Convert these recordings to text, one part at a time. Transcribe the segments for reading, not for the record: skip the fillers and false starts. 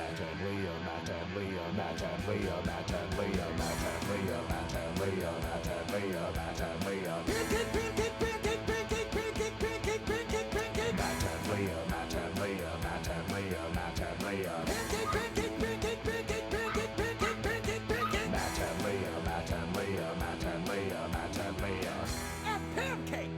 Matt and Leah, Matt and Leah, Matt and Leah, Matt and Leah, Matt and Leah, Matt and Leah, Matt and Leah, Matt and Leah. Matt and Leah, Matt and Leah, Matt and Leah, Matt and Leah. Matt and Leah, Matt and Leah, Matt and Leah, Matt and Leah. A pancake.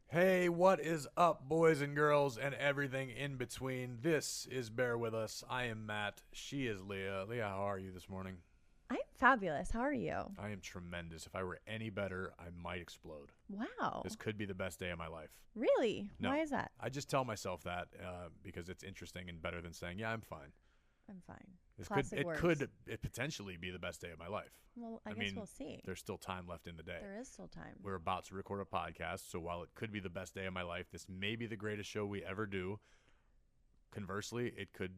Hey, what is up, boys and girls, and everything in between? This is Bear With Us. I am Matt. She is Leah. Leah, how are you this morning? I'm fabulous. How are you? I am tremendous. If I were any better, I might explode. Wow. This could be the best day of my life. Really? No. Why is that? I just tell myself that because it's interesting and better than saying, yeah, I'm fine. I'm fine. It could potentially be the best day of my life. Well, I guess we'll see. There's still time left in the day. There is still time. We're about to record a podcast, so while it could be the best day of my life, this may be the greatest show we ever do. Conversely, it could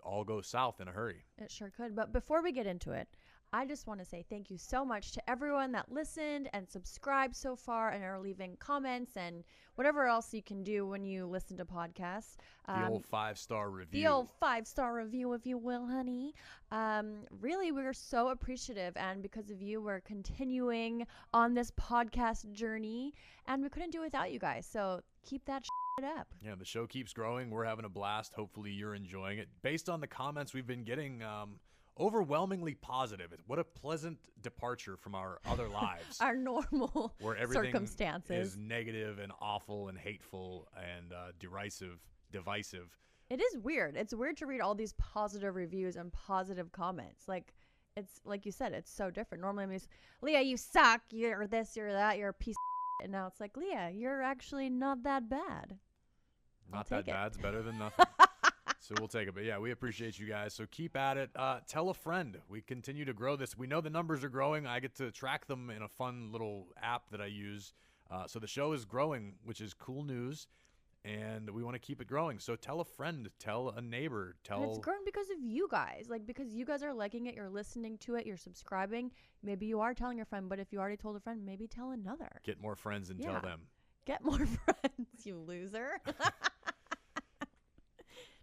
all go south in a hurry. It sure could. But before we get into it, I just want to say thank you so much to everyone that listened and subscribed so far and are leaving comments and whatever else you can do when you listen to podcasts. The old 5-star review. The old 5-star review, if you will, honey. Really, we're so appreciative. And because of you, we're continuing on this podcast journey. And we couldn't do it without you guys. So keep that shit up. Yeah, the show keeps growing. We're having a blast. Hopefully you're enjoying it. Based on the comments we've been getting, overwhelmingly positive. What a pleasant departure from our other lives. Our normal where everything circumstances is negative and awful and hateful and divisive. It is weird. It's weird to read all these positive reviews and positive comments. Like, it's like you said, it's so different. Normally I'm just, Leah, you suck. You're this, you're that, you're a piece of shit. And now it's like, Leah, you're actually not that bad. Not that bad's better than nothing. So we'll take it. But yeah, we appreciate you guys. So keep at it. Tell a friend. We continue to grow this. We know the numbers are growing. I get to track them in a fun little app that I use. So the show is growing, which is cool news. And we want to keep it growing. So tell a friend. Tell a neighbor. And it's growing because of you guys. Like, because you guys are liking it. You're listening to it. You're subscribing. Maybe you are telling your friend. But if you already told a friend, maybe tell another. Get more friends and tell them. Get more friends, you loser.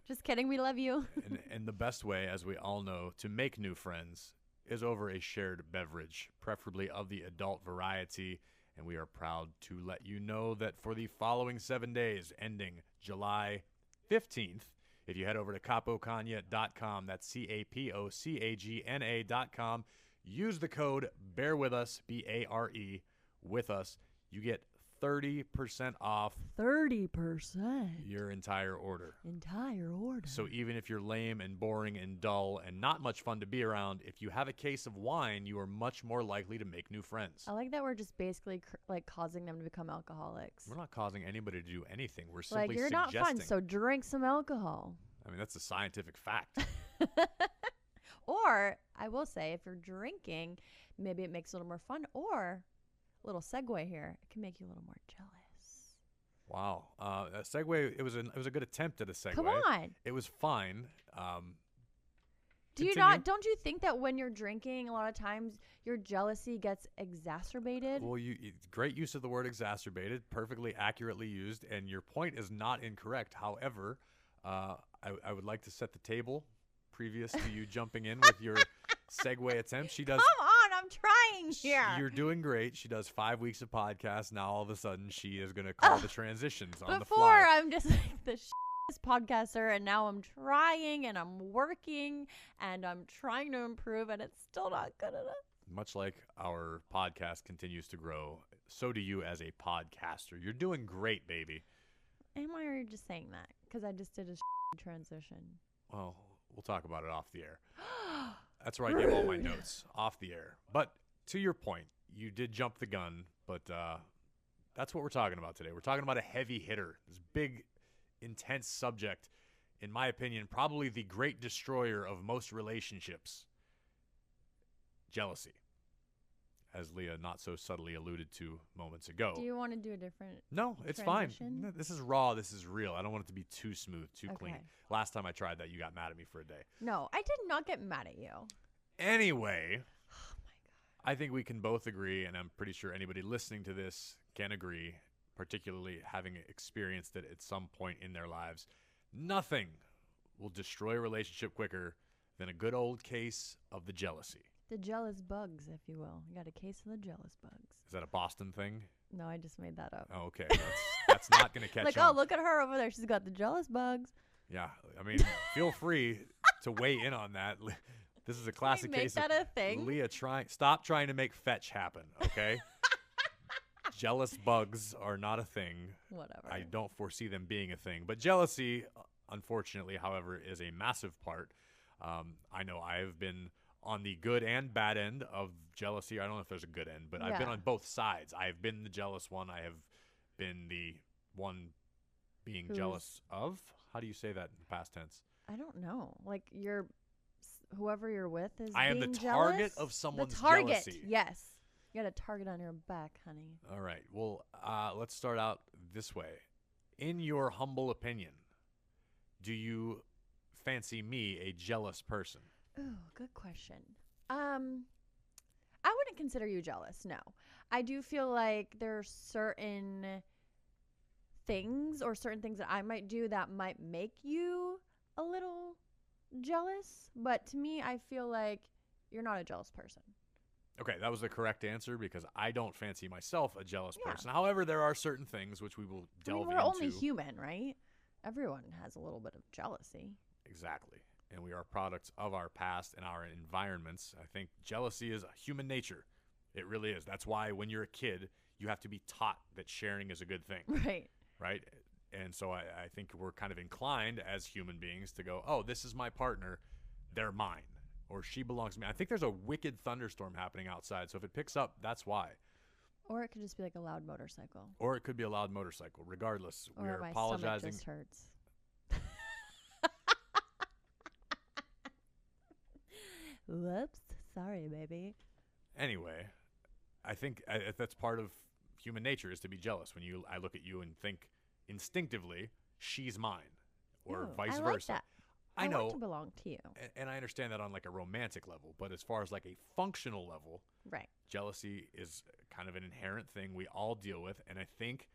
Just kidding. We love you. And the best way, as we all know, to make new friends is over a shared beverage, preferably of the adult variety. And we are proud to let you know that for the following 7 days, ending July 15th, if you head over to capocagna.com, that's CAPOCAGNA.com, use the code BEARWITHUS, BARE, with us, you get 30% off 30% your entire order. So even if you're lame and boring and dull and not much fun to be around, if you have a case of wine, you are much more likely to make new friends. I like that we're just basically like causing them to become alcoholics. We're not causing anybody to do anything. We're simply like, you're suggesting. not fun, so drink some alcohol. I mean, that's a scientific fact. Or I will say, if you're drinking, maybe it makes it a little more fun. Or little segue here, it can make you a little more jealous. Wow. A segue, it was a good attempt at a segue. Come on. It was fine. Don't you think that when you're drinking, a lot of times your jealousy gets exacerbated? Well, great use of the word exacerbated, perfectly accurately used, and your point is not incorrect. However, I would like to set the table previous to you jumping in with your segue attempt. She does. Come on, I'm trying here. You're doing great. She does 5 weeks of podcasts. Now all of a sudden she is going to call the transitions on the fly. Before I'm just like the podcaster, and now I'm trying and I'm working and I'm trying to improve, and it's still not good enough. Much like our podcast continues to grow, so do you as a podcaster. You're doing great, baby. Am I, or you're just saying that because I just did a transition? Well, we'll talk about it off the air. That's where I give all my notes, off the air. But to your point, you did jump the gun, but that's what we're talking about today. We're talking about a heavy hitter, this big, intense subject, in my opinion, probably the great destroyer of most relationships, jealousy, as Leah not so subtly alluded to moments ago. Do you want to do a different No, it's transition? Fine. This is raw. This is real. I don't want it to be too smooth, too clean. Last time I tried that, you got mad at me for a day. No, I did not get mad at you. Anyway, oh my God. I think we can both agree, and I'm pretty sure anybody listening to this can agree, particularly having experienced it at some point in their lives, Nothing will destroy a relationship quicker than a good old case of the jealousy. The jealous bugs, if you will. You got a case of the jealous bugs. Is that a Boston thing? No, I just made that up. Oh, okay. That's not going to catch like, on. oh, look at her over there. She's got the jealous bugs. Yeah. I mean, feel free to weigh in on that. This is a classic case Make that a thing? Leah stop trying to make fetch happen, okay? Jealous bugs are not a thing. Whatever. I don't foresee them being a thing. But jealousy, unfortunately, however, is a massive part. I know I have been on the good and bad end of jealousy. I don't know if there's a good end, but I've been on both sides. I have been the jealous one. I have been the one being jealous of. How do you say that in past tense? I don't know. Like whoever you're with is I am the target of someone's jealousy. Yes. You got a target on your back, honey. All right. Well, let's start out this way. In your humble opinion, do you fancy me a jealous person? Ooh, good question. I wouldn't consider you jealous, no. I do feel like there are certain things that I might do that might make you a little jealous. But to me, I feel like you're not a jealous person. Okay, that was the correct answer because I don't fancy myself a jealous person. However, there are certain things which we will delve into. We're only human, right? Everyone has a little bit of jealousy. Exactly. And we are products of our past and our environments. I think jealousy is a human nature. It really is. That's why when you're a kid, you have to be taught that sharing is a good thing. Right. Right? And so I think we're kind of inclined as human beings to go, oh, this is my partner. They're mine. Or she belongs to me. I think there's a wicked thunderstorm happening outside. So if it picks up, that's why. Or it could just be like a loud motorcycle. Or it could be a loud motorcycle. Regardless, we are apologizing. Or my stomach just hurts. Whoops. Sorry, baby. Anyway, I think that's part of human nature is to be jealous. When I look at you and think instinctively, she's mine, or vice versa. Like that. I know. Want to belong to you. And I understand that on like a romantic level, but as far as like a functional level, right? Jealousy is kind of an inherent thing we all deal with. And I think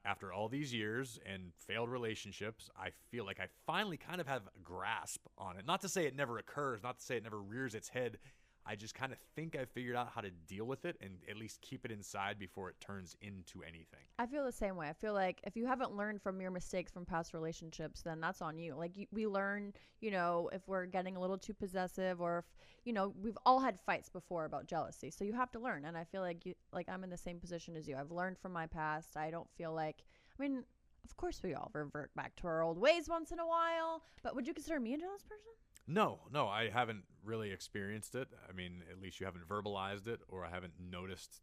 after all these years and failed relationships, I feel like I finally kind of have a grasp on it. Not to say it never occurs, not to say it never rears its head. I just kind of think I figured out how to deal with it and at least keep it inside before it turns into anything. I feel the same way. I feel like if you haven't learned from your mistakes from past relationships, then that's on you. Like we learn, if we're getting a little too possessive or if, we've all had fights before about jealousy. So you have to learn. And I feel like I'm in the same position as you. I've learned from my past. I don't feel like, of course we all revert back to our old ways once in a while, but would you consider me a jealous person? No, I haven't really experienced it. At least you haven't verbalized it, or I haven't noticed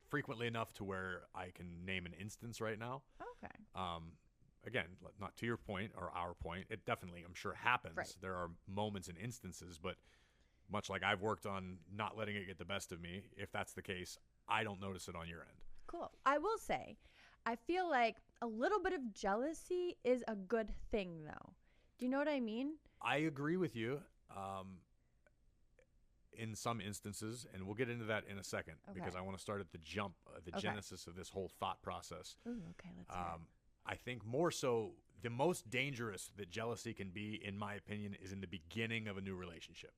frequently enough to where I can name an instance right now. Okay. Again, not to your point or our point, it definitely, I'm sure, happens. Right. There are moments and instances, but much like I've worked on not letting it get the best of me, if that's the case, I don't notice it on your end. Cool. I will say, I feel like a little bit of jealousy is a good thing, though. Do you know what I mean? I agree with you in some instances, and we'll get into that in a second because I want to start at the jump, the genesis of this whole thought process. Ooh, okay, let's hear it. I think more so the most dangerous that jealousy can be, in my opinion, is in the beginning of a new relationship.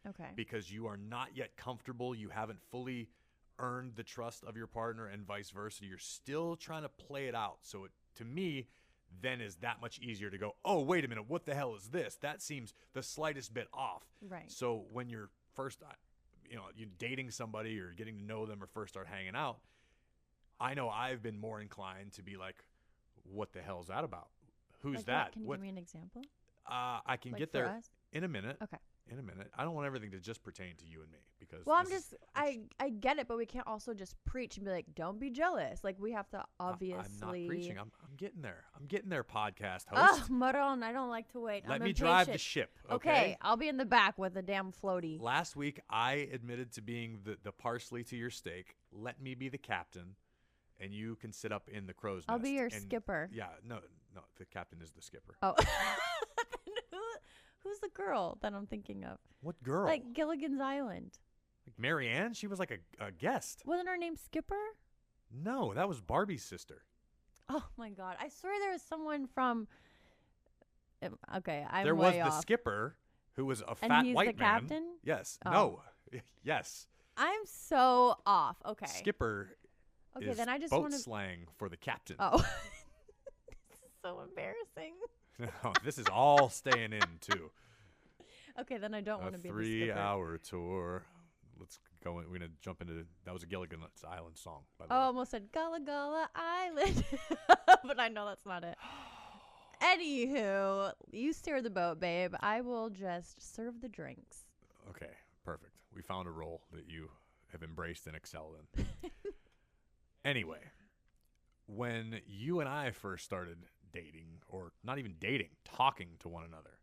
Okay. Because you are not yet comfortable. You haven't fully earned the trust of your partner and vice versa. You're still trying to play it out. So to me, then is that much easier to go, oh, wait a minute, what the hell is this? That seems the slightest bit off. Right. So when you're first, you're dating somebody or getting to know them or first start hanging out, I know I've been more inclined to be like, what the hell is that about? Who's that? Can you give me an example? I can get there in a minute. Okay. In a minute. I don't want everything to just pertain to you and me because. Well, I get it, but we can't also just preach and be like, don't be jealous. Like we have to obviously. I'm not preaching. I'm getting there. I'm getting there, podcast host. Oh, Maron, I don't like to wait. Let I'm me impatient. drive the ship. Okay. I'll be in the back with a damn floaty. Last week, I admitted to being the parsley to your steak. Let me be the captain, and you can sit up in the crow's nest. I'll be your skipper. Yeah, no, the captain is the skipper. Oh. Who's the girl that I'm thinking of? What girl? Like Gilligan's Island. Like Marianne? She was like a guest. Wasn't her name Skipper? No, that was Barbie's sister. Oh my God. I swear there was someone from Okay, I'm There was way the off. skipper who was a And fat he's white the man. captain? Yes. Oh. No. Yes. I'm so off. Okay. Skipper Okay, is then I just boat want to. slang for the captain. Oh. This is so embarrassing. No, this is all staying in too. Okay, then I don't want A to be the skipper. 3-hour tour. Let's go. We're gonna jump into. That was a Gilligan's Island song, by the Oh, way. almost said Gullah Gullah Island, but I know that's not it. Anywho, you steer the boat, babe. I will just serve the drinks. Okay, perfect. We found a role that you have embraced and excelled in. Anyway, when you and I first started dating, or not even dating, talking to one another,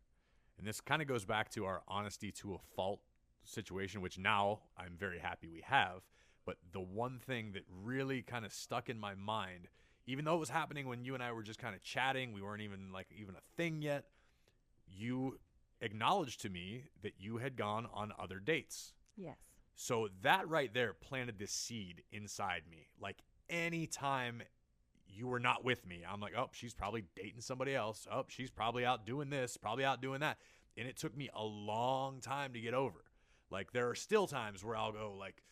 and this kind of goes back to our honesty to a fault situation, which now I'm very happy we have. But the one thing that really kind of stuck in my mind, even though it was happening when you and I were just kind of chatting, we weren't even a thing yet, you acknowledged to me that you had gone on other dates. Yes. So that right there planted this seed inside me. Like anytime you were not with me, I'm like, oh, she's probably dating somebody else. Oh, she's probably out doing this, probably out doing that. And it took me a long time to get over. Like there are still times where I'll go like,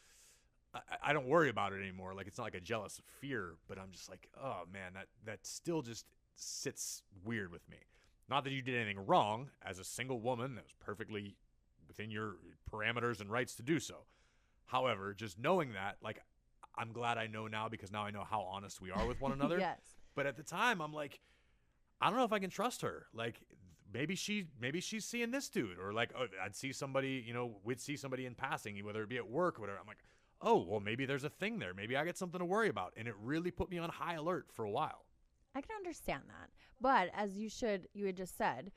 I don't worry about it anymore. Like it's not like a jealous fear, but I'm just like, oh man, that still just sits weird with me. Not that you did anything wrong as a single woman. That was perfectly within your parameters and rights to do so. However, just knowing that, like, I'm glad I know now because now I know how honest we are with one another. Yes. But at the time, I'm like, I don't know if I can trust her. Like, maybe she's seeing this dude, or like, oh, I'd see somebody, we'd see somebody in passing, whether it be at work or whatever. I'm like, oh, well, maybe there's a thing there. Maybe I get something to worry about. And it really put me on high alert for a while. I can understand that. But as you had just said,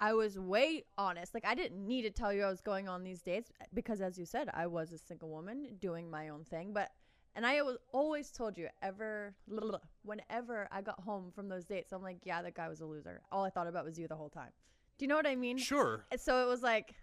I was way honest. Like I didn't need to tell you I was going on these dates because as you said, I was a single woman doing my own thing. And I always told you whenever I got home from those dates, I'm like, yeah, that guy was a loser. All I thought about was you the whole time. Do you know what I mean? Sure. And so it was like,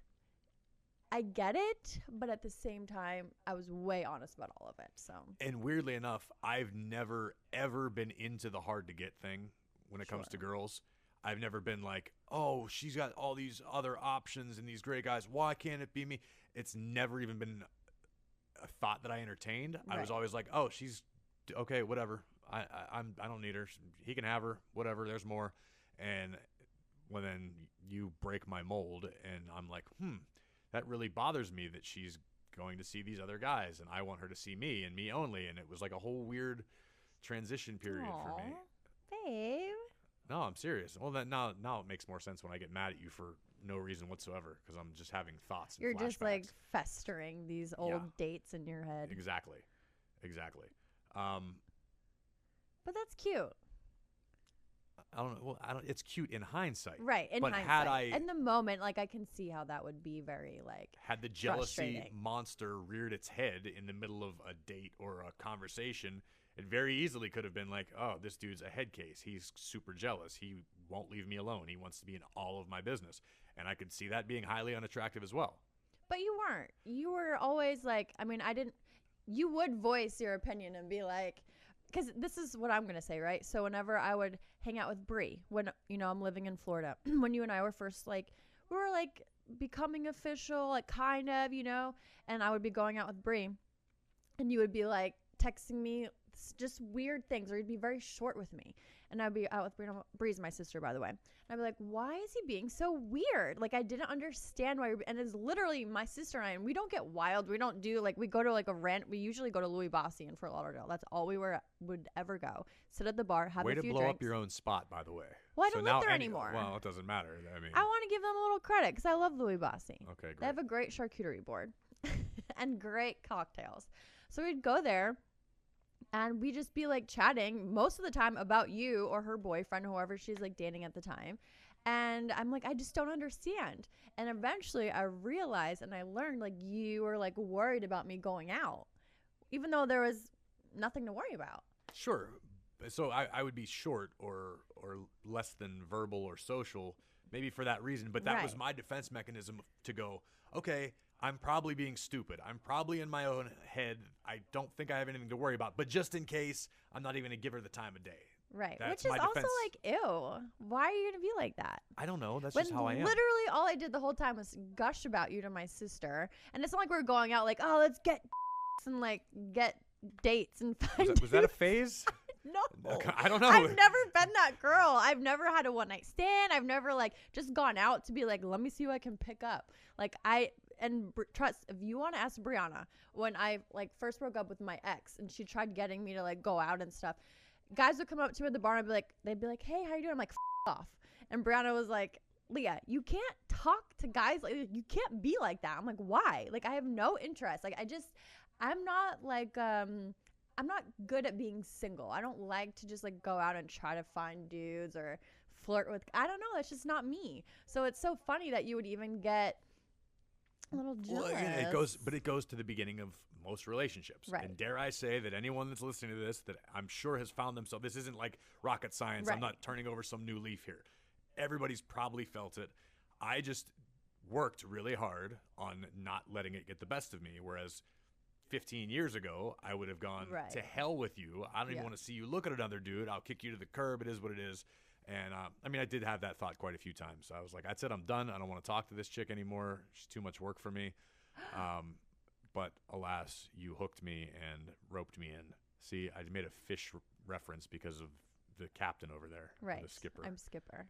I get it, but at the same time, I was way honest about all of it. So. And weirdly enough, I've never, ever been into the hard to get thing when it comes to girls. I've never been like, oh, she's got all these other options and these great guys. Why can't it be me? It's never even been a thought that I entertained. Right. I was always like, oh, she's okay, whatever. I don't need her. He can have her, whatever. There's more. And when then you break my mold and I'm like, that really bothers me that she's going to see these other guys and I want her to see me and me only. And it was like a whole weird transition period for me. Babe. No, I'm serious. Well, then now it makes more sense when I get mad at you for no reason whatsoever because I'm just having thoughts and You're flashbacks. Just like festering these old dates in your head. Exactly. But that's cute. I don't know. Well, it's cute in hindsight. Right, in hindsight. Had I, in the moment, like I can see how that would be very had the jealousy monster reared its head in the middle of a date or a conversation, it very easily could have been like, oh, this dude's a head case. He's super jealous. He won't leave me alone. He wants to be in all of my business. And I could see that being highly unattractive as well. But you weren't. You were always like, you would voice your opinion and be like, because this is what I'm going to say, right? So whenever I would hang out with Bree, when, I'm living in Florida, when you and I were first we were becoming official, kind of, and I would be going out with Bree and you would be texting me just weird things, or you'd be very short with me. And I'd be out with Bree. Bree's my sister, by the way. And I'd be like, why is he being so weird? I didn't understand why. And it's literally my sister and I, and we don't get wild. We don't do, we go to we usually go to Louis Bossi in Fort Lauderdale. That's all we would ever go. Sit at the bar, have a few drinks. Way to blow up your own spot, by the way. Well, I don't live there anymore. Well, it doesn't matter. I want to give them a little credit because I love Louis Bossi. Okay, great. They have a great charcuterie board and great cocktails. So we'd go there. And we just be chatting most of the time about you or her boyfriend, whoever she's dating at the time. And I'm I just don't understand. And eventually I realized and I learned you were worried about me going out, even though there was nothing to worry about. Sure. So I would be short or less than verbal or social, maybe for that reason. But that was my defense mechanism to go, okay, I'm probably being stupid. I'm probably in my own head. I don't think I have anything to worry about. But just in case, I'm not even going to give her the time of day. Right. That's Which is my also defense. like, ew. Why are you going to be like that? I don't know. That's When just how I am. literally all I did the whole time was gush about you to my sister. And it's not like we're going out like, oh, let's get and like get dates and find Was that a phase? No. I don't know. I've never been that girl. I've never had a one night stand. I've never like just gone out to be like, let me see who I can pick up. Like trust, if you want to ask Brianna, when I like first broke up with my ex and she tried getting me to like go out and stuff, guys would come up to me at the bar and they'd be like, hey, how you doing? I'm like, off. And Brianna was like, Leah, you can't talk to guys like you can't be like that. I'm like, why? Like, I have no interest. Like, I'm not like I'm not good at being single. I don't like to just like go out and try to find dudes or flirt with. I don't know. That's just not me. So it's so funny that you would even get a little jealous. Well, it goes to the beginning of most relationships. Right. And dare I say that anyone that's listening to this that I'm sure has found themselves, this isn't like rocket science. Right. I'm not turning over some new leaf here. Everybody's probably felt it. I just worked really hard on not letting it get the best of me. Whereas 15 years ago, I would have gone to hell with you. I don't even want to see you look at another dude. I'll kick you to the curb. It is what it is. And I mean, I did have that thought quite a few times. I was like, I said, I'm done. I don't want to talk to this chick anymore. She's too much work for me. But alas, you hooked me and roped me in. See, I made a fish reference because of the captain over there. Right. The skipper. I'm skipper.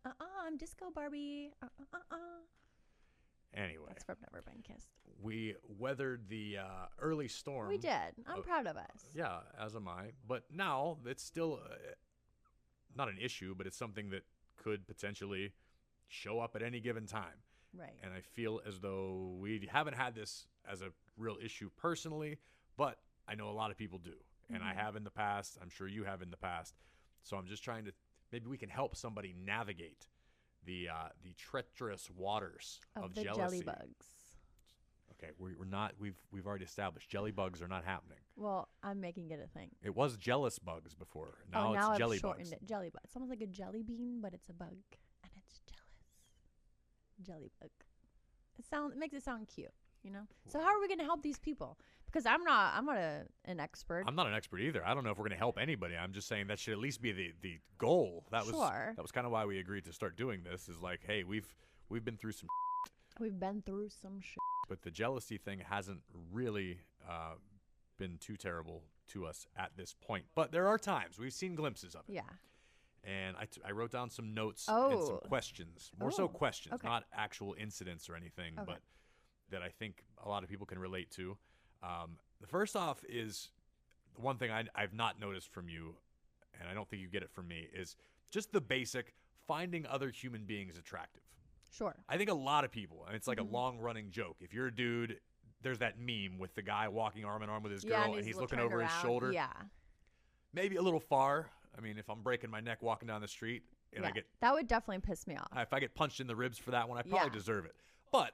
I'm Disco Barbie. Anyway. That's from Never Been Kissed. We weathered the early storm. We did. I'm proud of us. Yeah, as am I. But now it's still not an issue, but it's something that could potentially show up at any given time. Right. And I feel as though we haven't had this as a real issue personally, but I know a lot of people do. And I have in the past. I'm sure you have in the past. So I'm just trying to, maybe we can help somebody navigate the treacherous waters of the jealousy. Jelly bugs. Okay, we're not. We've already established jelly bugs are not happening. Well, I'm making it a thing. It was jealous bugs before. Now now it's jelly I've shortened bugs. it. Jelly bug. It's almost like a jelly bean, but it's a bug, and it's jealous. Jelly bug. It makes it sound cute, you know. So how are we going to help these people? Because I'm not an expert. I'm not an expert either. I don't know if we're going to help anybody. I'm just saying that should at least be the goal. That was kind of why we agreed to start doing this. Is like, hey, we've been through some. We've been through some shit. But the jealousy thing hasn't really been too terrible to us at this point. But there are times we've seen glimpses of it. Yeah. And I wrote down some notes and some questions. More so questions, okay. not actual incidents or anything, but that I think a lot of people can relate to. The first off is the one thing I've not noticed from you, and I don't think you get it from me, is just the basic finding other human beings attractive. Sure. I think a lot of people, and it's like a long-running joke. If you're a dude, there's that meme with the guy walking arm in arm with his girl, and he's looking over his shoulder. Yeah. Maybe a little far. I mean, if I'm breaking my neck walking down the street, and that would definitely piss me off. If I get punched in the ribs for that one, I probably deserve it. But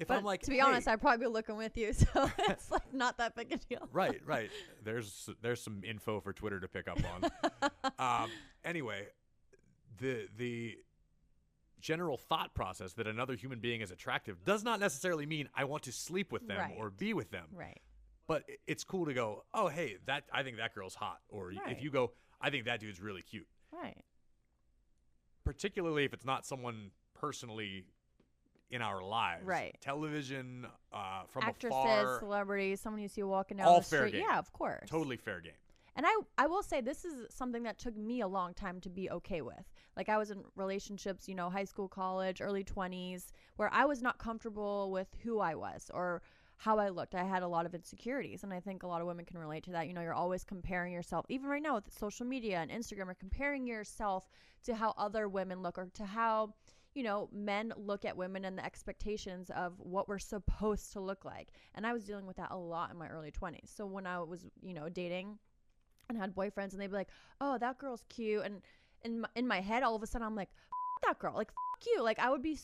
I'm like, to be honest, I'd probably be looking with you, so it's like not that big a deal. Right. There's some info for Twitter to pick up on. Anyway, the general thought process that another human being is attractive does not necessarily mean I want to sleep with them or be with them. Right. But it's cool to go, oh, hey, I think that girl's hot. Or if you go, I think that dude's really cute. Right. Particularly if it's not someone personally in our lives. Right. Television, from actresses, afar. celebrities, someone you see walking down all the street. fair game. Yeah, of course. Totally fair game. And I will say this is something that took me a long time to be okay with. Like I was in relationships, high school, college, early 20s, where I was not comfortable with who I was or how I looked. I had a lot of insecurities, and I think a lot of women can relate to that. You're always comparing yourself, even right now with social media and Instagram, or comparing yourself to how other women look or to how, men look at women and the expectations of what we're supposed to look like. And I was dealing with that a lot in my early 20s. So when I was, dating and had boyfriends, and they'd be like, oh, that girl's cute. And in my head, all of a sudden, I'm like, f- that girl, like, f- you. Like, I would be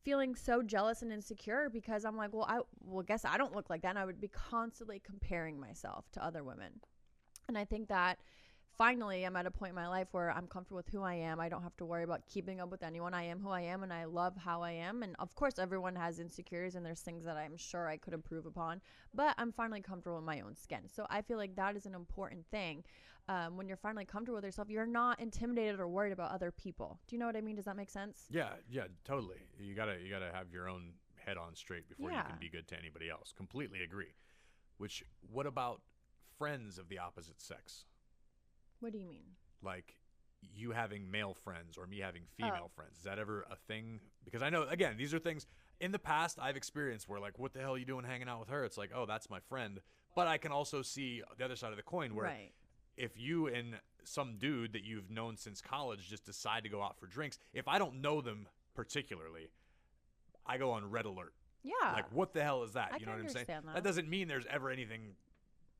feeling so jealous and insecure because I'm like, well, guess I don't look like that. And I would be constantly comparing myself to other women. And I think that finally I'm at a point in my life where I'm comfortable with who I am. I don't have to worry about keeping up with anyone. I am who I am, and I love how I am. And of course, everyone has insecurities, and there's things that I'm sure I could improve upon, but I'm finally comfortable in my own skin. So I feel like that is an important thing. when you're finally comfortable with yourself, you're not intimidated or worried about other people. Do you know what I mean? Does that make sense? Yeah, totally. You gotta have your own head on straight before you can be good to anybody else. Completely agree. What about friends of the opposite sex? What do you mean? Like you having male friends or me having female friends. Is that ever a thing? Because I know, again, these are things in the past I've experienced where like, what the hell are you doing hanging out with her? It's like, oh, that's my friend. But I can also see the other side of the coin where if you and some dude that you've known since college just decide to go out for drinks, if I don't know them particularly, I go on red alert. Yeah. Like, what the hell is that? You know what I'm saying? That doesn't mean there's ever anything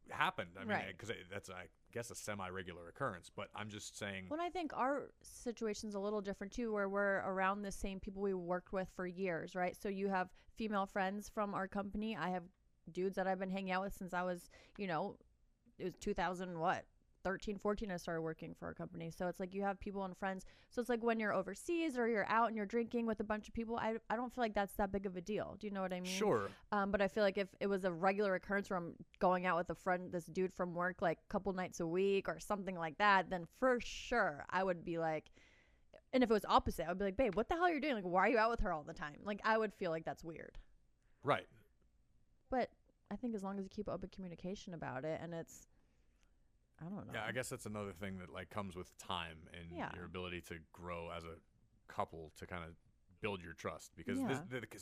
happened. I mean, because that's, I guess, a semi-regular occurrence. But I'm just saying. Well, I think our situation's a little different, too, where we're around the same people we worked with for years, right? So you have female friends from our company. I have dudes that I've been hanging out with since I was, it was 13, 14, I started working for a company. So it's like you have people and friends. So it's like when you're overseas or you're out and you're drinking with a bunch of people, I don't feel like that's that big of a deal. Do you know what I mean? Sure. But I feel like if it was a regular occurrence where I'm going out with this dude from work like a couple nights a week or something like that, then for sure I would be like, and if it was opposite, I would be like, babe, what the hell are you doing? Like, why are you out with her all the time? Like, I would feel like that's weird. Right. But I think as long as you keep open communication about it and it's, I don't know. Yeah, I guess that's another thing that like comes with time and your ability to grow as a couple to kind of build your trust. Because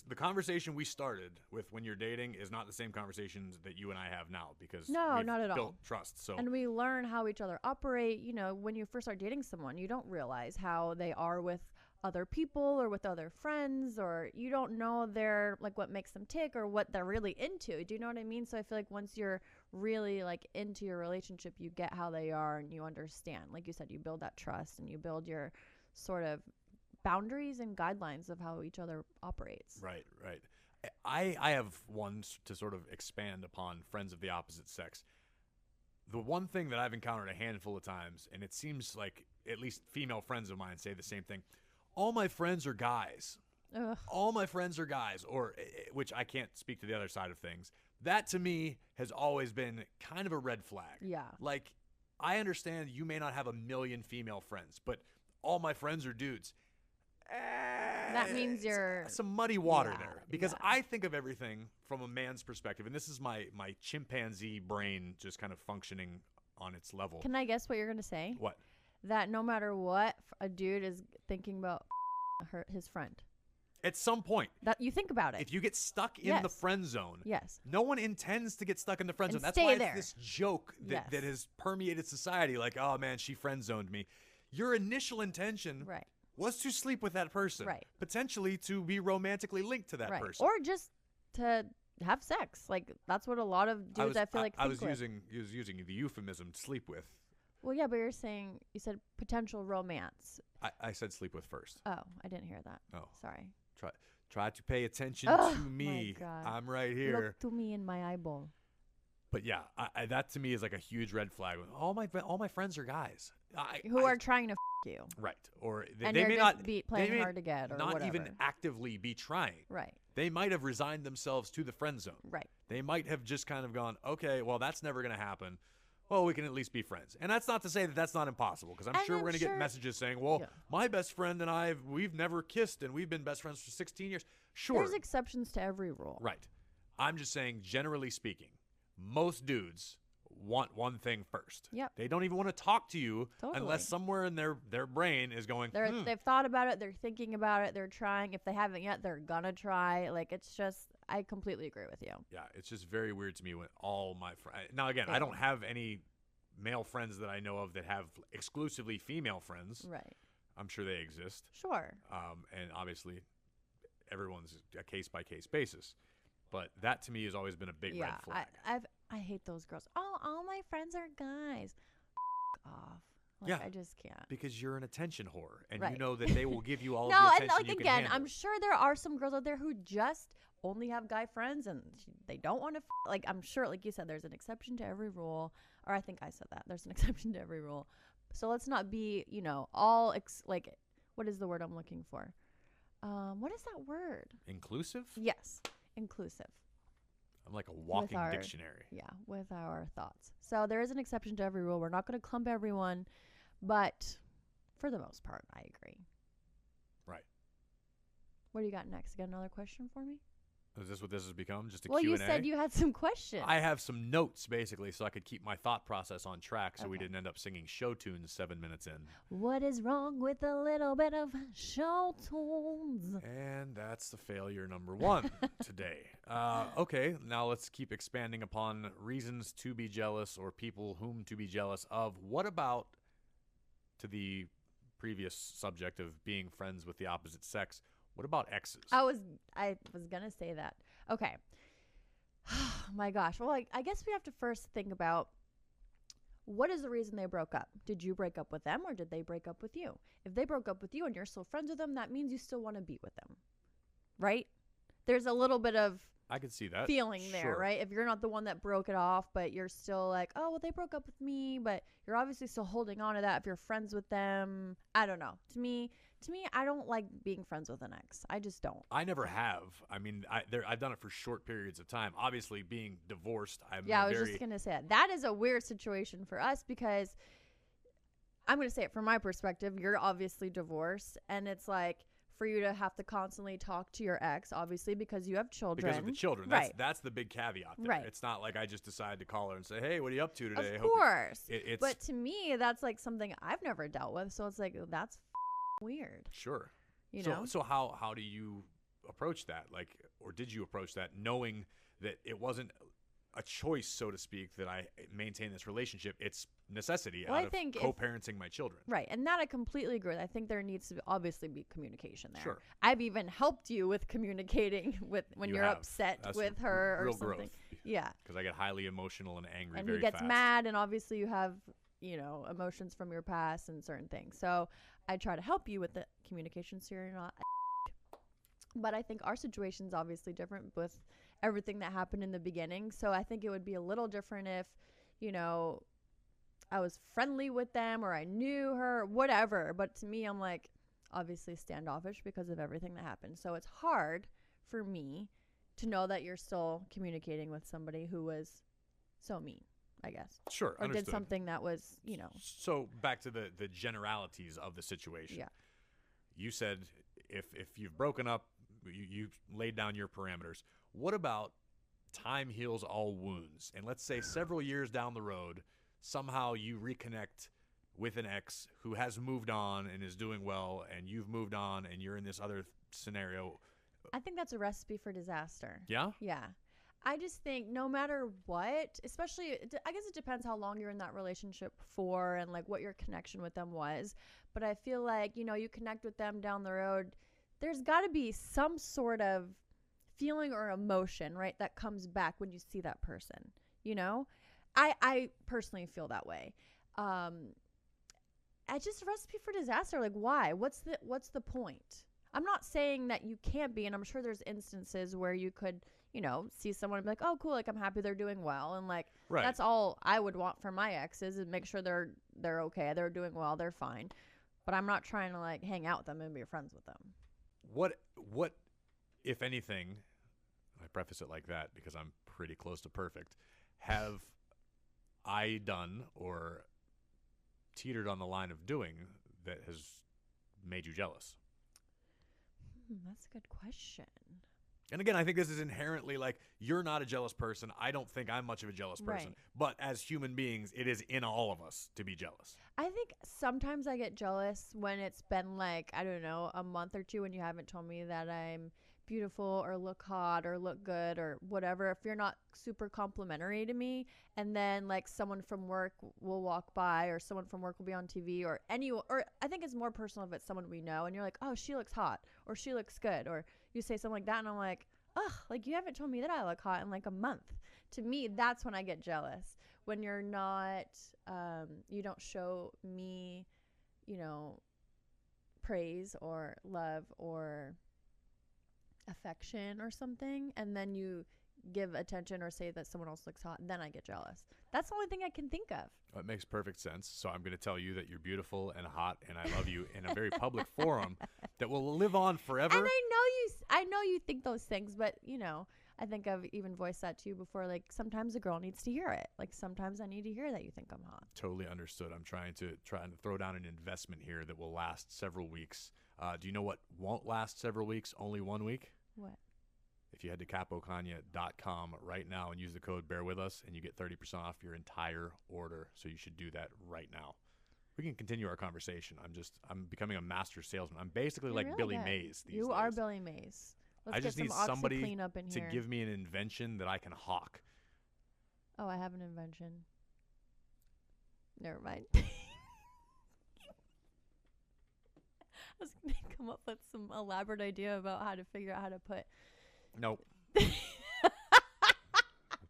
the conversation we started with when you're dating is not the same conversations that you and I have now. Because we've not at built all. Trust. So and we learn how each other operate. When you first start dating someone, you don't realize how they are with other people or with other friends, or you don't know their like what makes them tick or what they're really into. Do you know what I mean? So I feel like once you're really like into your relationship, you get how they are and you understand. Like you said, you build that trust and you build your sort of boundaries and guidelines of how each other operates. Right. I have one to sort of expand upon friends of the opposite sex. The one thing that I've encountered a handful of times, and it seems like at least female friends of mine say the same thing. All my friends are guys. Ugh. All my friends are guys, or which I can't speak to the other side of things. That to me has always been kind of a red flag. Yeah. Like, I understand you may not have a million female friends, but all my friends are dudes. That means you're some muddy water there. Because I think of everything from a man's perspective, and this is my chimpanzee brain just kind of functioning on its level. Can I guess what you're going to say? What? That no matter what, a dude is thinking about his friend. At some point. That you think about it. If you get stuck in the friend zone, no one intends to get stuck in the friend zone. That's why it's this joke that has permeated society. Like, oh, man, she friend zoned me. Your initial intention was to sleep with that person. Right. Potentially to be romantically linked to that person. Or just to have sex. Like, that's what a lot of dudes I feel like think I was using the euphemism sleep with. Well, yeah, but you said potential romance. I said sleep with first. Oh, I didn't hear that. Oh. Sorry. Try to pay attention to me. My God. I'm right here. Look to me in my eyeball. But yeah, that to me is like a huge red flag. All my friends are guys who are trying to you. Right. Or they may not be playing hard to get or not whatever. even actively be trying. Right. They might have resigned themselves to the friend zone. Right. They might have just kind of gone, okay, well, that's never going to happen. Well, we can at least be friends. And that's not to say that that's not impossible, because I'm sure we're going to get messages saying, well, my best friend and we've never kissed and we've been best friends for 16 years. Sure. There's exceptions to every rule. Right. I'm just saying, generally speaking, most dudes want one thing first. Yep. They don't even want to talk to you unless somewhere in their brain is going, They've thought about it. They're thinking about it. They're trying. If they haven't yet, they're going to try. Like, it's just, I completely agree with you. Yeah. It's just very weird to me when all my friends, now again, I don't have any male friends that I know of that have exclusively female friends. Right. I'm sure they exist. Sure. And obviously everyone's a case by case basis. But that to me has always been a big red flag. I hate those girls. Oh, all my friends are guys. Off. Like, I just can't. Because you're an attention whore, and you know that they will give you all of the attention and like you can again, handle. I'm sure there are some girls out there who just only have guy friends and they don't want to. Like, I'm sure, like you said, there's an exception to every rule. Or I think I said that. There's an exception to every rule. So let's not be, all like, what is the word I'm looking for? What is that word? Inclusive? Yes, inclusive. I'm like a walking dictionary. Yeah, with our thoughts. So there is an exception to every rule. We're not going to clump everyone, but for the most part, I agree. Right. What do you got next? You got another question for me? Is this what this has become? Just a Q&A? Well, you Q&A? said you had some questions. I have some notes, basically, so I could keep my thought process on track so we didn't end up singing show tunes 7 minutes in. What is wrong with a little bit of show tunes? And that's the failure number 1 today. Okay, now let's keep expanding upon reasons to be jealous or people whom to be jealous of. What about, to the previous subject of being friends with the opposite sex, what about exes? I was going to say that. Okay. Oh my gosh. Well, I guess we have to first think about what is the reason they broke up? Did you break up with them or did they break up with you? If they broke up with you and you're still friends with them, that means you still want to be with them. Right? There's a little bit of I could see that feeling there, right? If you're not the one that broke it off, but you're still like, oh, well, they broke up with me, but you're obviously still holding on to that if you're friends with them. I don't know. To me, I don't like being friends with an ex. I just don't. I never have. I mean, I've done it for short periods of time. Obviously, being divorced, I was just going to say that. That is a weird situation for us because I'm going to say it from my perspective. You're obviously divorced, and it's like, for you to have to constantly talk to your ex, obviously, because you have children. Because of the children. That's the big caveat there. Right. It's not like I just decided to call her and say, hey, what are you up to today? Of course. But to me, that's like something I've never dealt with. So it's like, that's weird. Sure. You know? So how do you approach that? Like, or did you approach that knowing that it wasn't a choice, so to speak, that I maintain this relationship? It's necessity out of co-parenting my children. Right. And that I completely agree with. I think there needs to obviously be communication there. Sure. I've even helped you with communicating with when you're upset with her or something. Growth. Yeah. Because I get highly emotional and angry and very he gets fast. mad, and obviously you have, emotions from your past and certain things. So I try to help you with the communication so you're not but I think our situation's obviously different with everything that happened in the beginning. So I think it would be a little different if, I was friendly with them or I knew her, whatever. But to me, I'm like obviously standoffish because of everything that happened. So it's hard for me to know that you're still communicating with somebody who was so mean, I guess. Sure. Or understood. did something that was, So back to the generalities of the situation. Yeah. You said if you've broken up, you laid down your parameters. What about time heals all wounds? And let's say several years down the road, somehow you reconnect with an ex who has moved on and is doing well, and you've moved on and you're in this other scenario. I think that's a recipe for disaster. Yeah? Yeah. I just think no matter what, especially, I guess it depends how long you're in that relationship for and like what your connection with them was. But I feel like, you connect with them down the road, there's got to be some sort of feeling or emotion, right, that comes back when you see that person, I personally feel that way. It's just a recipe for disaster. Like, why? What's the point? I'm not saying that you can't be, and I'm sure there's instances where you could, see someone and be like, oh, cool, like I'm happy they're doing well, and like that's all I would want for my exes is make sure they're okay, they're doing well, they're fine. But I'm not trying to like hang out with them and be friends with them. What if anything, I preface it like that because I'm pretty close to perfect, have I done or teetered on the line of doing that has made you jealous? That's a good question. And again, I think this is inherently like, you're not a jealous person. I don't think I'm much of a jealous person. Right. But as human beings, it is in all of us to be jealous. I think sometimes I get jealous when it's been like, I don't know, a month or two and you haven't told me that I'm beautiful or look hot or look good or whatever. If you're not super complimentary to me, and then like someone from work will walk by or someone from work will be on TV or I think it's more personal if it's someone we know and you're like, oh, she looks hot or she looks good, or you say something like that and I'm like, ugh, like you haven't told me that I look hot in like a month. To me, that's when I get jealous. When you're not, you don't show me, praise or love or affection or something, and then you give attention or say that someone else looks hot, then I get jealous. That's the only thing I can think of. It makes perfect sense. So I'm going to tell you that you're beautiful and hot and I love you in a very public forum that will live on forever. And I know you think those things, but I think I've even voiced that to you before. Like, sometimes a girl needs to hear it. Like, sometimes I need to hear that you think I'm hot. Totally understood. I'm trying to throw down an investment here that will last several weeks. Do you know what won't last several weeks? Only 1 week? What? If you head to capocagna.com right now and use the code Bear With Us, and you get 30% off your entire order. So you should do that right now. We can continue our conversation. I'm becoming a master salesman. I'm basically You're like really Billy good. Mays these You days. are Billy Mays. Let's I just get need some somebody OxyClean up in to here. give me an invention that I can hawk. Oh, I have an invention. Never mind. I was going to come up with some elaborate idea about how to figure out how to put... Nope.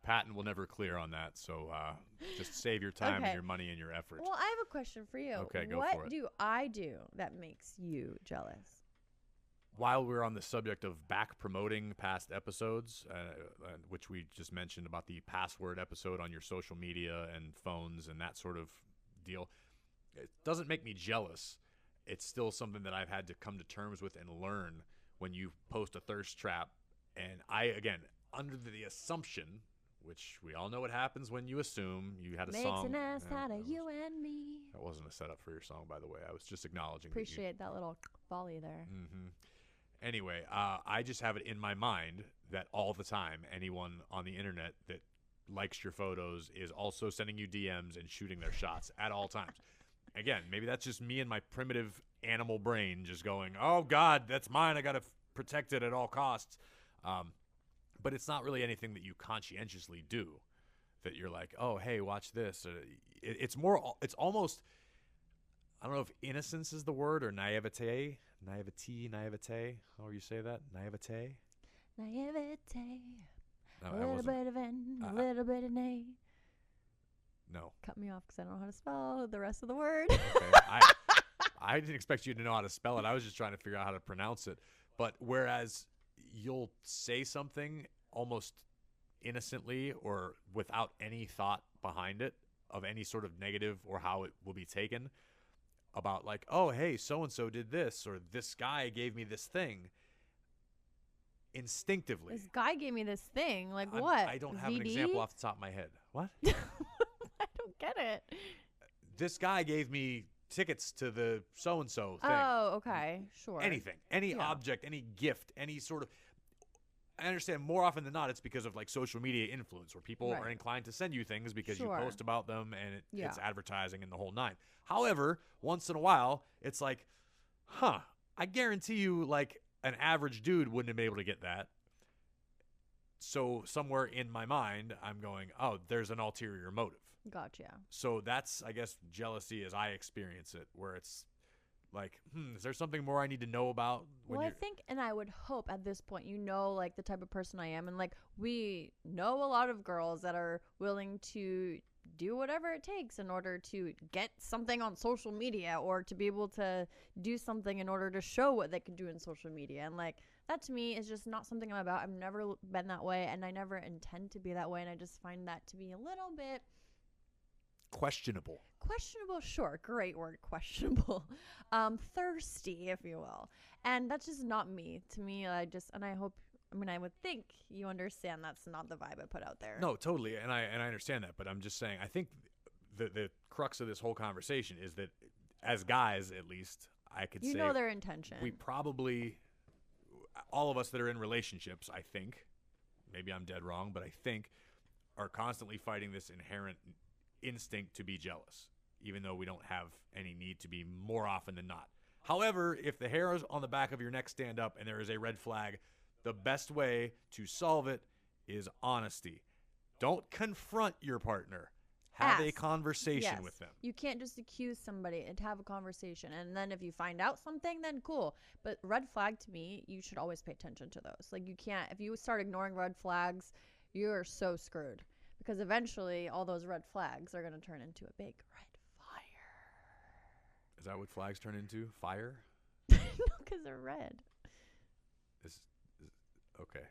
Patent will never clear on that, so just save your time and your money and your effort. Well, I have a question for you. Okay, go what for it. What do I do that makes you jealous? While we're on the subject of back promoting past episodes, which we just mentioned about the password episode on your social media and phones and that sort of deal, it doesn't make me jealous. It's still something that I've had to come to terms with and learn when you post a thirst trap. And I, again, under the assumption, which we all know what happens when you assume you had a song. Makes an ass out of you and me. That wasn't a setup for your song, by the way. I was just acknowledging. Appreciate that little volley there. Mm-hmm. Anyway, I just have it in my mind that all the time, anyone on the internet that likes your photos is also sending you DMs and shooting their shots at all times. Again, maybe that's just me and my primitive animal brain just going, oh, God, that's mine. I got to protect it at all costs. But it's not really anything that you conscientiously do, that you're like, oh, hey, watch this. It's almost, I don't know if innocence is the word or naivete, however you say that, naivete. No, a little bit of N, a little bit of nay. No. Cut me off because I don't know how to spell the rest of the word. Okay. I didn't expect you to know how to spell it. I was just trying to figure out how to pronounce it. But whereas you'll say something almost innocently or without any thought behind it of any sort of negative or how it will be taken about like, oh, hey, so-and-so did this, or this guy gave me this thing. Instinctively. This guy gave me this thing. Like what? I don't have an example off the top of my head. What? I don't get it. This guy gave me tickets to the so-and-so thing. Oh, okay. Sure. Anything. Any object, any gift, any sort of... I understand more often than not it's because of like social media influence where people are inclined to send you things because you post about them and it's advertising and the whole nine. However, once in a while, it's like, I guarantee you like an average dude wouldn't have been able to get that. So somewhere in my mind, I'm going, oh, there's an ulterior motive. Gotcha. So that's, I guess, jealousy as I experience it, where it's like, is there something more I need to know about? Well, I think, and I would hope at this point, you know, like the type of person I am. And like, we know a lot of girls that are willing to do whatever it takes in order to get something on social media or to be able to do something in order to show what they can do in social media. And like, that to me is just not something I'm about. I've never been that way and I never intend to be that way. And I just find that to be a little bit questionable, sure, great word, questionable. Thirsty, if you will. And that's just not me. To me, I would think you understand that's not the vibe I put out there. No, totally, and I understand that, but I'm just saying, I think the crux of this whole conversation is that as guys, at least, I could say, you know their intention. We probably, all of us that are in relationships, I think, maybe I'm dead wrong, but I think, are constantly fighting this inherent instinct to be jealous, even though we don't have any need to be more often than not. However, if the hairs on the back of your neck stand up and there is a red flag, the best way to solve it is honesty. Don't confront your partner. Have a conversation with them. You can't just accuse somebody and have a conversation. And then if you find out something, then cool. But red flag to me, you should always pay attention to those. Like you can't, if you start ignoring red flags, you're so screwed. Because eventually all those red flags are going to turn into a big red fire. Is that what flags turn into? Fire? No, because they're red. Okay.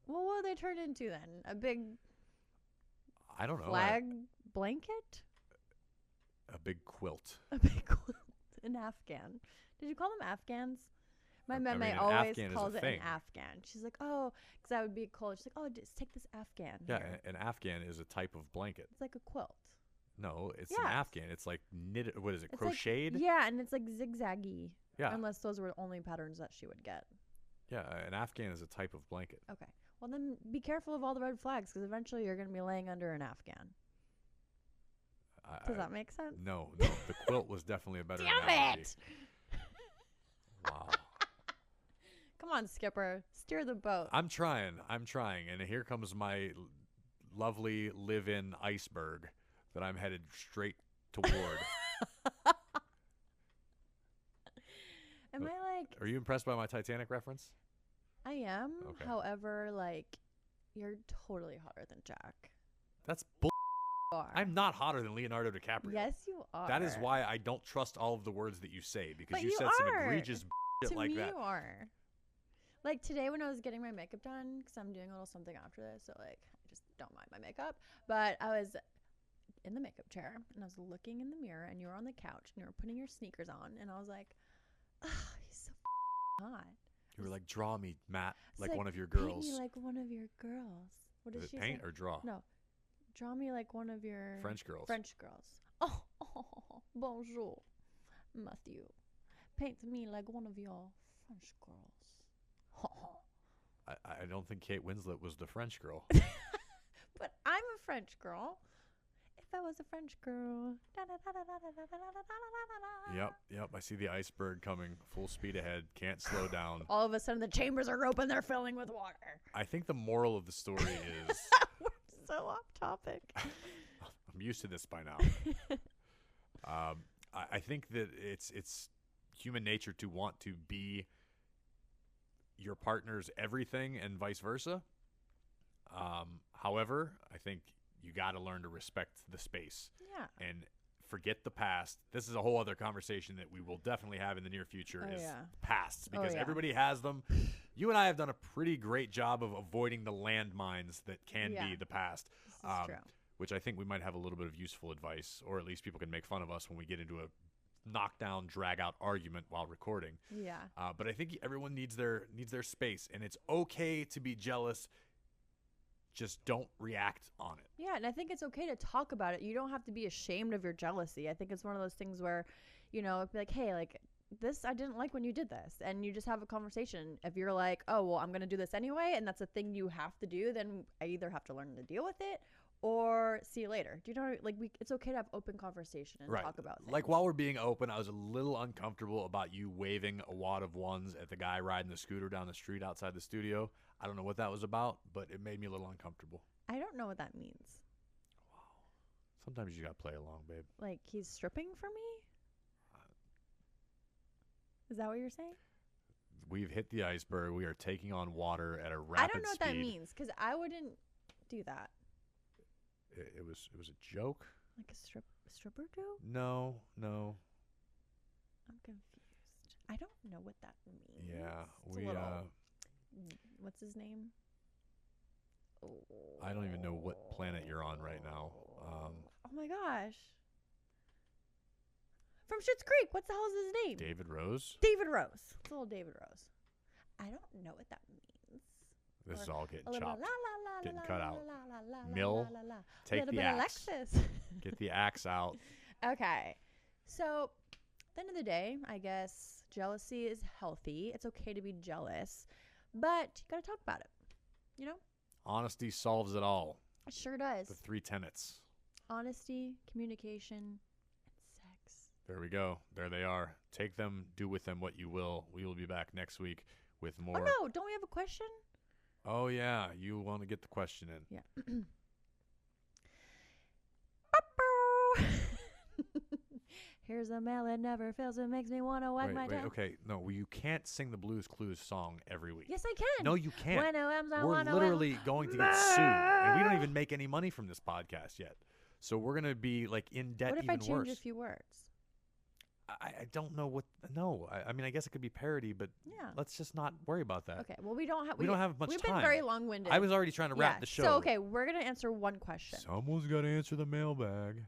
Well, what do they turn into then? A big... I don't know. Flag blanket? A big quilt. A big quilt. An Afghan. Did you call them Afghans? My I meme mean, an always Afghan is a calls it thing. an Afghan. She's like, oh, because I would be cold. She's like, oh, just take this Afghan. Yeah, here." an Afghan is a type of blanket. It's like a quilt. No, it's Yeah. an Afghan. It's like knit. What is it? It's like- Crocheted? yeah, and it's like zigzaggy. Yeah. Unless those were the only patterns that she would get. Yeah, an Afghan is a type of blanket. Okay. Well, then be careful of all the red flags because eventually you're going to be laying under an Afghan. Does that make sense? No. The quilt was definitely a better Damn analogy. it! Wow. Come on, Skipper. Steer the boat. I'm trying. And here comes my lovely live-in iceberg that I'm headed straight toward. Am I like... Are you impressed by my Titanic reference? I am. Okay. However, like, you're totally hotter than Jack. That's bull. You are. I'm not hotter than Leonardo DiCaprio. Yes, you are. That is why I don't trust all of the words that you say, because But you you said some are. egregious shit To like me, that. you are. Like, today when I was getting my makeup done, because I'm doing a little something after this, so, like, I just don't mind my makeup. But I was in the makeup chair, and I was looking in the mirror, and you were on the couch, and you were putting your sneakers on, and I was like, oh, he's so hot. You were like, draw me, Matt, It's like one of your Paint girls. me like one of your girls. What Is did it she paint say? or draw? No. Draw me like one of your... French girls. French girls. Oh, bonjour, Matthew. Paint me like one of your French girls. I don't think Kate Winslet was the French girl. But I'm a French girl. If I was a French girl. Yep. I see the iceberg coming full speed ahead. Can't slow down. All of a sudden the chambers are open. They're filling with water. I think the moral of the story is... We're so off topic. I'm used to this by now. I think that it's human nature to want to be your partner's everything and vice versa. However, I think you got to learn to respect the space. Yeah. And forget the past. This is a whole other conversation that we will definitely have in the near future is pasts, because everybody has them. You and I have done a pretty great job of avoiding the landmines that can be the past. This is true. Which I think we might have a little bit of useful advice, or at least people can make fun of us when we get into a knockdown, drag-out argument while recording. Yeah. But I think everyone needs their space, and it's okay to be jealous. Just don't react on it. Yeah, and I think it's okay to talk about it. You don't have to be ashamed of your jealousy. I think it's one of those things where, you know, it'd be like, hey, like, this, I didn't like when you did this. And you just have a conversation. If you're like, oh, well, I'm going to do this anyway, and that's a thing you have to do, then I either have to learn to deal with it or see you later. Do you know, like, it's okay to have open conversation and talk about things. Like, while we're being open, I was a little uncomfortable about you waving a wad of ones at the guy riding the scooter down the street outside the studio. I don't know what that was about, but it made me a little uncomfortable. I don't know what that means. Wow. Sometimes you got to play along, babe. Like, he's stripping for me? Is that what you're saying? We've hit the iceberg. We are taking on water at a rapid speed. I don't know what that means, because I wouldn't do that. It was a joke. Like a stripper do? No. I'm confused. I don't know what that means. Yeah, It's what's his name? I don't even know what planet you're on right now. Oh my gosh. From Schitt's Creek. What the hell is his name? David Rose. David Rose. It's a little David Rose. I don't know what that means. This is all getting A little chopped. Getting la, cut la, out. la, la, la, la, Mill, la, la, la. take Little the bit axe. Alexis. Get the axe out. Okay. So, at the end of the day, I guess jealousy is healthy. It's okay to be jealous, but you got to talk about it. You know? Honesty solves it all. It sure does. The 3 tenets. Honesty, communication, and sex. There we go. There they are. Take them, do with them what you will. We will be back next week with more. Oh, no. Don't we have a question? Oh, yeah. You want to get the question in. Yeah. Here's a mail that never fails. It makes me want to wag my tail. Okay. No, you can't sing the Blues Clues song every week. Yes, I can. No, you can't. When I We're wanna literally going to get sued. And we don't even make any money from this podcast yet. So we're going to be like in debt What if even I change worse. a few words? I don't know what. No, I mean, I guess it could be parody, but Yeah. let's just not worry about that. Okay. Well, we don't have. We don't have much We've time. been very long-winded. I was already trying to wrap the show. So okay, we're gonna answer one question. Someone's got to answer the mailbag.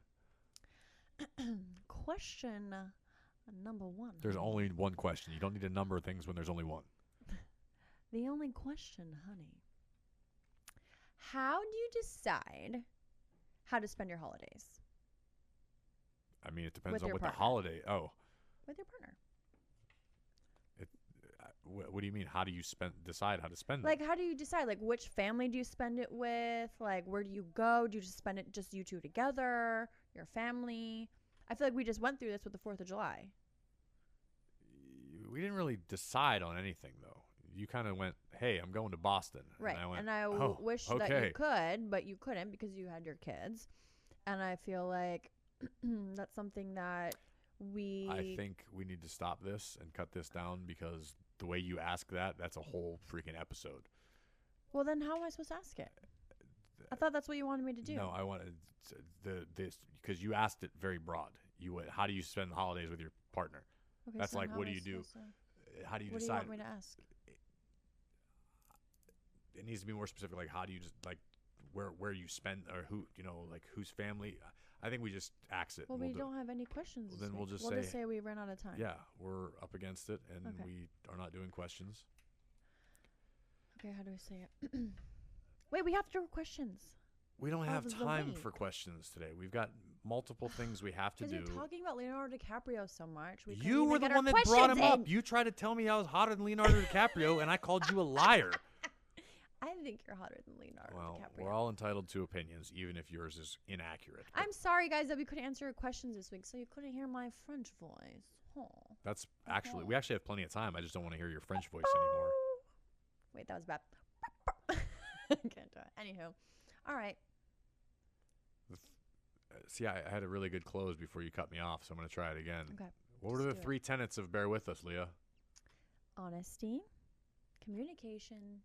Question Number one. There's honey. only one question. You don't need to number things when there's only one. The only question, honey. How do you decide how to spend your holidays? I mean, it depends With on your what the partner. holiday. Oh, With your partner. what do you mean? How do you decide how to spend Like, it? how do you decide? Like, which family do you spend it with? Like, where do you go? Do you just spend it just you two together? Your family? I feel like we just went through this with the 4th of July. We didn't really decide on anything, though. You kind of went, hey, I'm going to Boston. Right. And I went, wish that okay. you could, but you couldn't because you had your kids. And I feel like that's something that I think we need to stop this and cut this down because the way you ask that's a whole freaking episode. Well, then how am I supposed to ask it? I thought that's what you wanted me to do. No, I wanted this because you asked it very broad. You went, how do you spend the holidays with your partner? Okay, That's so like, how what am do I you do? supposed to- How do you What do you decide? want me to ask? It needs to be more specific. Like, how do you just like where you spend or who like whose family? I think we just axe it. Well, we don't have any questions. Well, this then we'll week. just say we ran out of time. Yeah, we're up against it, and Okay. we are not doing questions. Okay, how do I say it? Wait, we have to do questions. We don't have of the time week. for questions today. We've got multiple things we have to Because do. you're talking about Leonardo DiCaprio so much. We couldn't You even were the get our one that brought him questions up. in. You tried to tell me I was hotter than Leonardo DiCaprio, and I called you a liar. I think you're hotter than Leonardo Well, DiCaprio. we're all entitled to opinions, even if yours is inaccurate. But I'm sorry, guys, that we couldn't answer your questions this week, so you couldn't hear my French voice. Oh. that's actually, we actually have plenty of time. I just don't want to hear your French voice anymore. Wait, that was bad. I can't do it. Anywho. All right. See, I had a really good close before you cut me off, so I'm going to try it again. Okay. What are Just the do it. 3 tenets of Bear With Us, Leah? Honesty, communication,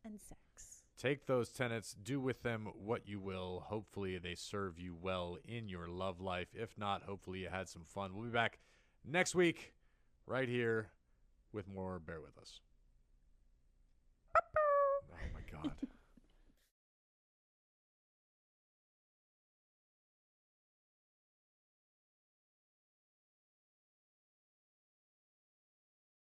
and sex. Take those tenets, do with them what you will. Hopefully they serve you well in your love life. If not, hopefully you had some fun. We'll be back next week right here with more Bear With Us. Oh, my God.